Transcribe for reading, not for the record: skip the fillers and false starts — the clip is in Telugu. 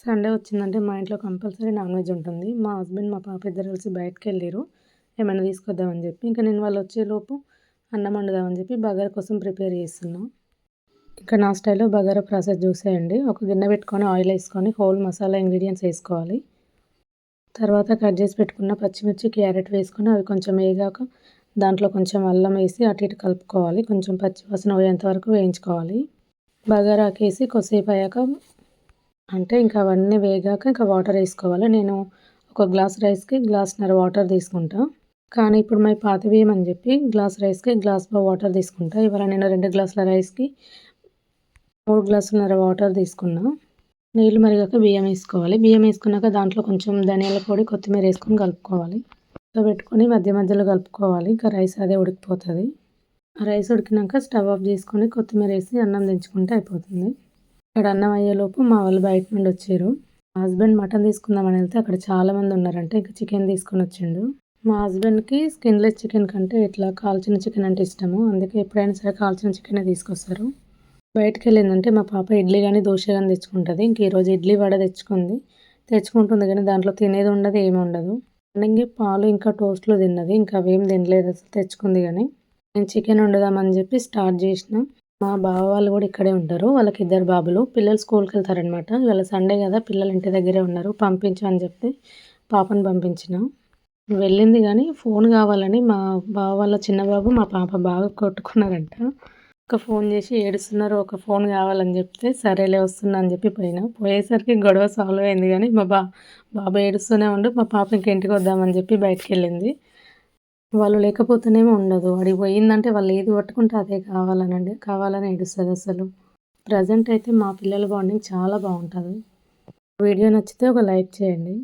సండే వచ్చిందంటే మా ఇంట్లో కంపల్సరీ నాన్ వెజ్ ఉంటుంది. మా హస్బెండ్, మా పాప ఇద్దరు కలిసి బయటికెళ్ళిర్రు. ఏమైనా తీసుకొద్దామని చెప్పి. ఇంకా నేను వాళ్ళు వచ్చేలోపు అన్నం వండుదామని చెప్పి బగారా కోసం ప్రిపేర్ చేస్తున్నా. ఇంకా నా స్టైల్‌లో బగారా ప్రాసెస్ చూసేయండి. ఒక గిన్నె పెట్టుకొని ఆయిల్ వేసుకొని హోల్ మసాలా ఇంగ్రీడియంట్స్ వేసుకోవాలి. తర్వాత కట్ చేసి పెట్టుకున్న పచ్చిమిర్చి, క్యారెట్ వేసుకొని అవి కొంచెం వేగాక దాంట్లో కొంచెం అల్లం వేసి అటు ఇటు కలుపుకోవాలి. కొంచెం పచ్చి వాసన పోయేంత వరకు వేయించుకోవాలి. బగారాకేసి కొద్దిసేపు అయ్యాక అంటే ఇంకా అవన్నీ వేగాక ఇంకా వాటర్ వేసుకోవాలి. నేను ఒక గ్లాస్ రైస్‌కి గ్లాస్‌న్నర వాటర్ తీసుకుంటా. కానీ ఇప్పుడు మాయి పాత బియ్యం అని చెప్పి గ్లాస్ రైస్‌కి గ్లాస్‌న్నర వాటర్ తీసుకుంటా. ఇవాళ నేను 2 గ్లాసుల రైస్‌కి 3 గ్లాసులన్నర వాటర్ తీసుకున్నా. నీళ్ళు మరిగాక బియ్యం వేసుకోవాలి. బియ్యం వేసుకున్నాక దాంట్లో కొంచెం ధనియాల పొడి, కొత్తిమీర వేసుకొని కలుపుకోవాలి. పెట్టుకొని మధ్య మధ్యలో కలుపుకోవాలి. ఇంకా రైస్ అదే ఉడికిపోతుంది. రైస్ ఉడికినాక స్టవ్ ఆఫ్ చేసుకొని కొత్తిమీర వేసి అన్నం దించుకుంటే అయిపోతుంది. ఇక్కడ అన్నం అయ్యేలోపు మా వాళ్ళు బయట నుండి వచ్చారు. మా హస్బెండ్ మటన్ తీసుకుందామని వెళ్తే అక్కడ చాలామంది ఉన్నారంటే ఇంకా చికెన్ తీసుకొని వచ్చిండు. మా హస్బెండ్‌కి స్కిన్‌లెస్ చికెన్ కంటే ఇట్లా కాల్చిన చికెన్ అంటే ఇష్టము. అందుకే ఎప్పుడైనా సరే కాల్చిన చికెనే తీసుకొస్తారు. బయటికెళ్ళిందంటే మా పాప ఇడ్లీ గాని, దోశ గాని తెచ్చుకుంటది. ఇంక ఈరోజు ఇడ్లీ వడ తెచ్చుకుంది. తెచ్చుకుంటుంది కానీ దాంట్లో తినేది ఉండదు, ఏమి ఉండదు. మార్నింగే పాలు ఇంకా టోస్ట్‌లు తిన్నది. ఇంకా అవేం తినలేదు అసలు తెచ్చుకుంది కానీ. నేను చికెన్ వండుదామని చెప్పి స్టార్ట్ చేసిన. మా బావ వాళ్ళు కూడా ఇక్కడే ఉంటారు. వాళ్ళకి 2 బాబులు. పిల్లలు స్కూల్‌కి వెళ్తారనమాట. ఇవాళ సండే కదా పిల్లలు ఇంటి దగ్గరే ఉన్నారు. పంపించు అని చెప్తే పాపను పంపించిన. వెళ్ళింది కానీ ఫోన్ కావాలని మా బావ వాళ్ళ చిన్న బాబు, మా పాప బాగా కొట్టుకున్నారంట. ఒక ఫోన్ చేసి ఏడుస్తున్నారు. ఒక ఫోన్ కావాలని చెప్తే సరేలే వస్తున్నా అని చెప్పి పోయినా. పోయేసరికి గొడవ సాల్వ్ అయింది కానీ మా బాబు ఏడుస్తూనే ఉండు. మా పాప ఇంక ఇంటికి వద్దామని చెప్పి బయటికెళ్ళింది. వాళ్ళు లేకపోతేనేమో ఉండదు. ఆడికి పోయిందంటే వాళ్ళు ఏది పట్టుకుంటే అదే కావాలని ఏడుస్తది అసలు. ప్రెజెంట్ అయితే మా పిల్లల బాండింగ్ చాలా బాగుంటది. వీడియో నచ్చితే ఒక లైక్ చేయండి.